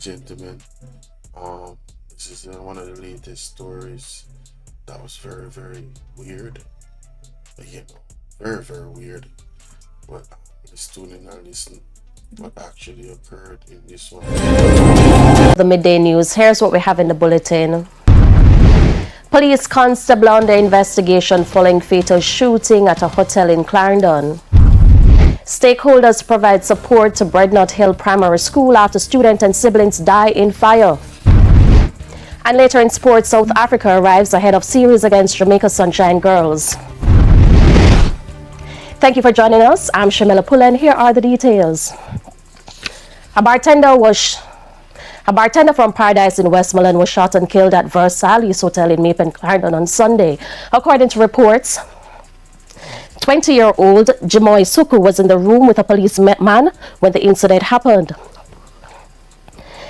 Gentlemen, this is one of the latest stories that was very weird. Very weird. But let's tune in and listen what actually occurred in this one. The midday news. Here's what we have in the bulletin. Police constable under investigation following fatal shooting at a hotel in Clarendon. Stakeholders provide support to Brednut Hill Primary School after student and siblings die in fire. And later in sports, South Africa arrives ahead of series against Jamaica Sunshine Girls. Thank you for joining us. I'm Shamila Pullen. Here are the details. A bartender from Paradise in Westmoreland was shot and killed at Versailles Hotel in Maple, Clarendon on Sunday. According to reports, 20-year-old Jimoy Suku was in the room with a policeman when the incident happened.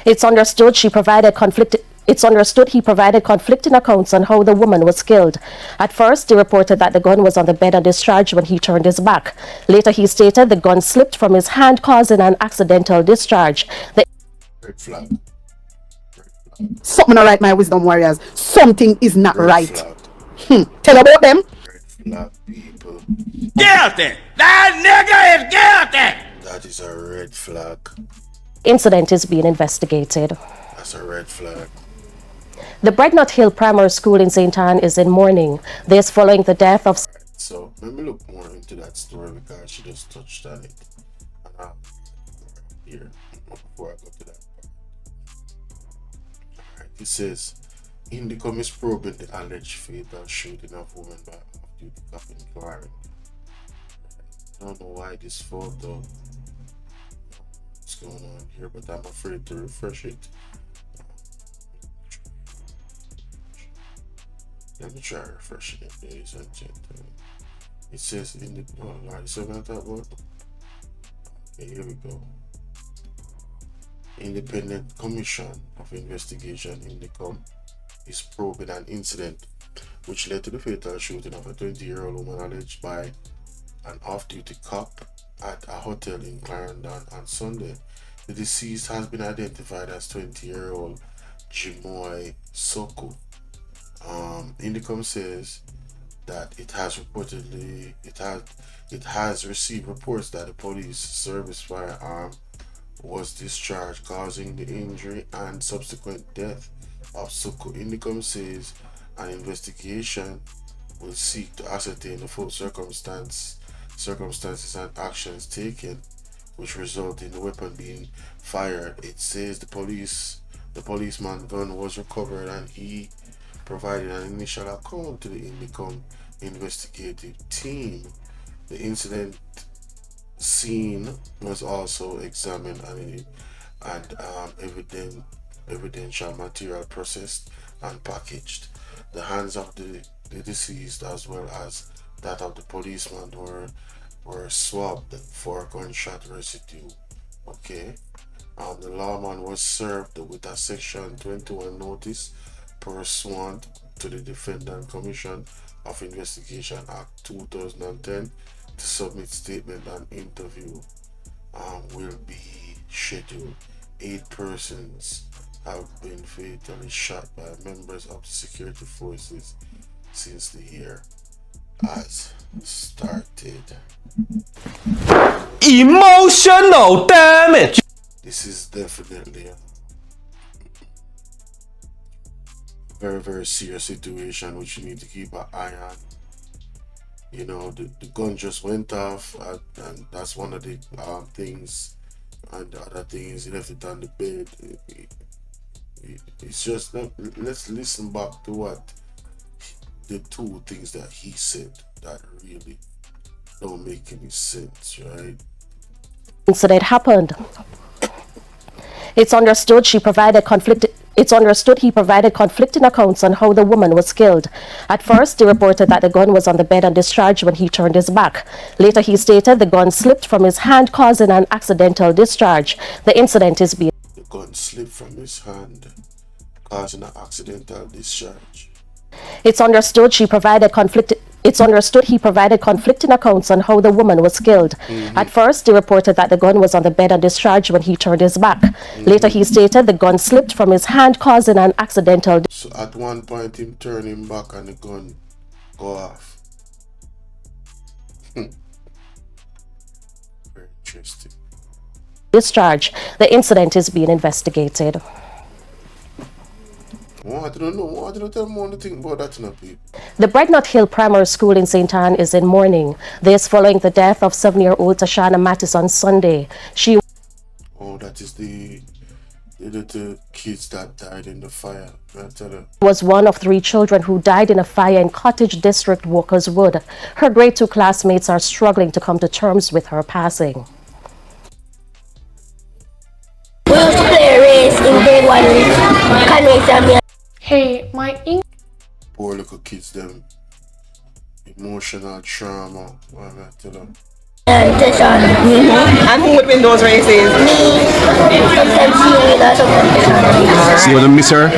It's understood he provided conflicting accounts on how the woman was killed. At first, he reported that the gun was on the bed and discharged when he turned his back. Later, he stated the gun slipped from his hand, causing an accidental discharge. Red flag. Something not right, my wisdom warriors. Something is not Red right. flag. Tell about them. Red flag, people. Guilty! That nigga is guilty! That is a red flag. Incident is being investigated. That's a red flag. The Brednut Hill Primary School in St. Anne is in mourning. This following the death of... So let me look more into that story because she just touched on it. And here, before I go to that part. Alright, it says, Indicom is probing the alleged fatal shooting of woman by off-duty cop in Clarendon. I don't know why this photo, what's going on here, but I'm afraid to refresh it. Let me try refreshing it, ladies and gentlemen. It says in the Lord, so about that word. Okay, here we go. Independent Commission of Investigation Indicom is probing an incident which led to the fatal shooting of a 20-year-old woman alleged by an off-duty cop at a hotel in Clarendon on Sunday. The deceased has been identified as 20-year-old Jimoy Soku. Indicom says that it has received reports that the police service firearm was discharged, causing the injury and subsequent death of Suku. Indicom says an investigation will seek to ascertain the full circumstances and actions taken which result in the weapon being fired. It says the policeman's gun was recovered and he provided an initial account to the Indicom investigative team. The incident scene was also examined and evidential material processed and packaged. The hands of the deceased as well as that of the policeman were swabbed for gunshot residue. Okay. The lawman was served with a Section 21 notice pursuant to the Defendant Commission of Investigation Act 2010 to submit statement and interview will be scheduled. 8 persons have been fatally shot by members of the security forces since the year has started. Emotional damage! This is definitely a very serious situation which you need to keep an eye on. You know, the gun just went off, and that's one of the things. And the other thing is he left it on the bed. It's just, let's listen back to what the two things that he said that really don't make any sense, right? Incident happened. It's understood he provided conflicting accounts on how the woman was killed. At first, he reported that the gun was on the bed and discharged when he turned his back. Later, he stated the gun slipped from his hand, causing an accidental discharge. The incident is being... The gun slipped from his hand, causing an accidental discharge. It's understood he provided It's understood he provided conflicting accounts on how the woman was killed. At first, he reported that the gun was on the bed and discharged when he turned his back. Later, he stated the gun slipped from his hand, causing an accidental So at one point, him turn him back and the gun go off. Very interesting. discharge. The incident is being investigated. I don't know. I don't tell more anything about that, people. The Breadnut Hill Primary School in St. Anne is in mourning. This following the death of 7-year-old Tashana Mattis on Sunday. She That is the little kids that died in the fire. I tell you. was one of 3 children who died in a fire in Cottage District, Walker's Wood. Her grade 2 classmates are struggling to come to terms with her passing. We used to play a race in grade 1 with Conway and me. Hey, my English. Poor little kids, them emotional trauma. I tell you. And Teshan. And who would win those races? Me. Sometimes she win or sometimes. So you will miss her?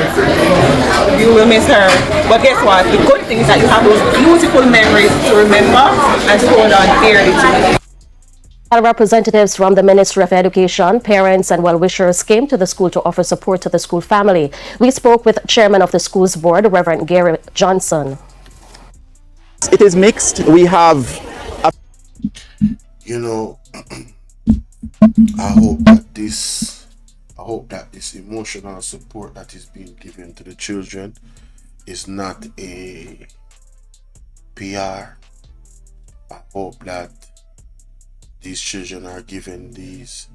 You will miss her. But guess what? The good thing is that you have those beautiful memories to remember and to hold on dearly to. Representatives from the Ministry of Education, parents and well-wishers came to the school to offer support to the school family. We spoke with Chairman of the school's board, Reverend Gary Johnson. It is mixed. We have You know, I hope that this emotional support that is being given to the children is not a PR. I hope that these children are given these,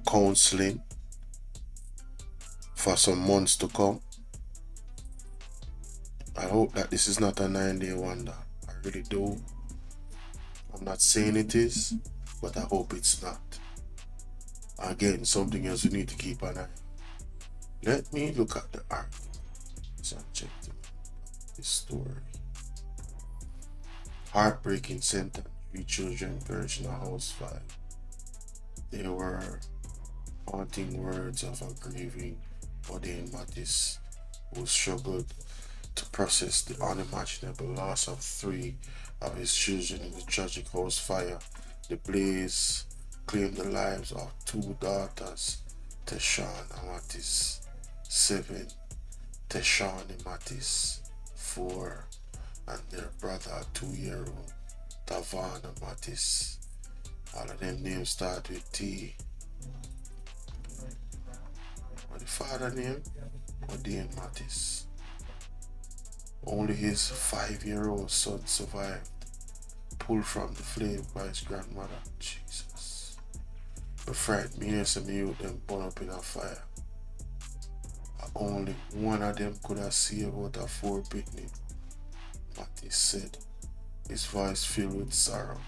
counseling for some months to come. I hope that this is not a 9-day wonder. I really do. I'm not saying it is, but I hope it's not. Again, something else we need to keep an eye on. Let me look at the articles and check this story. Heartbreaking sentence. 3 children perished in a house fire. They were haunting words of a grieving Odin Mattis, who struggled to process the unimaginable loss of 3 of his children in the tragic house fire. The blaze claimed the lives of 2 daughters, Tashana Mattis, 7, Tashani Mattis, 4, and their brother, 2-year-old, Tavana Mattis. All of them names start with T. What the father name? Odin Mattis. Only his 5-year-old son survived, pulled from the flame by his grandmother. Jesus. But fright me and some youth them burn up in a fire. Only one of them could have saved out of 4 picnic. Mattis said, his voice filled with sorrow.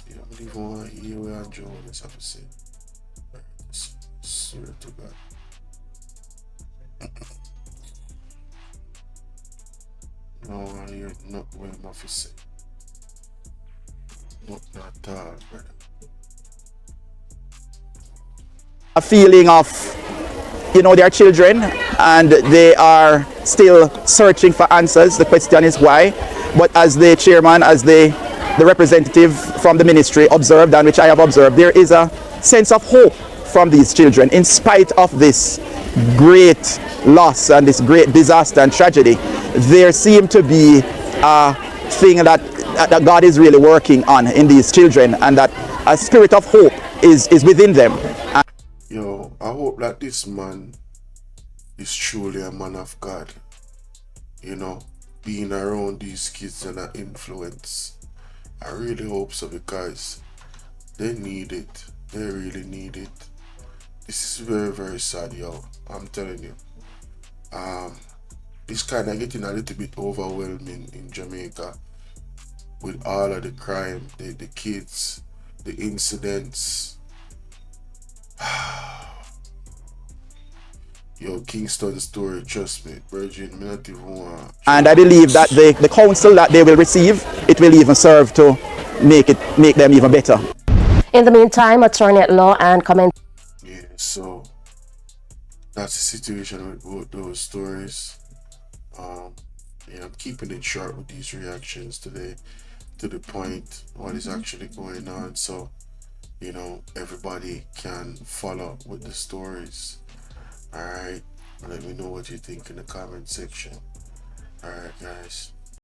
You don't even want to hear what Andrew always have to say. I swear to God. No one hear not what I'm have to say. Not at all, brother. a feeling of, their children, and they are still searching for answers. The question is why. But as the chairman, as the representative from the ministry observed, and which I have observed, there is a sense of hope from these children in spite of this great loss and this great disaster and tragedy. There seems to be a thing that God is really working on in these children, and that a spirit of hope is within them. Yo, I hope that this man is truly a man of God. Being around these kids and an influence. I really hope so, because they need it. They really need it. This is very, very sad, yo. I'm telling you. It's kind of getting a little bit overwhelming in Jamaica with all of the crime, the kids, the incidents. Yo, Kingston story, trust me, Virgin, me not even want. And I believe that the counsel that they will receive, it will even serve to make them even better. In the meantime, attorney at law and comment. Yeah, so that's the situation with both those stories. I'm keeping it short with these reactions today, to the point what is actually going on, so everybody can follow with the stories. All right, let me know what you think in the comment section. All right, guys.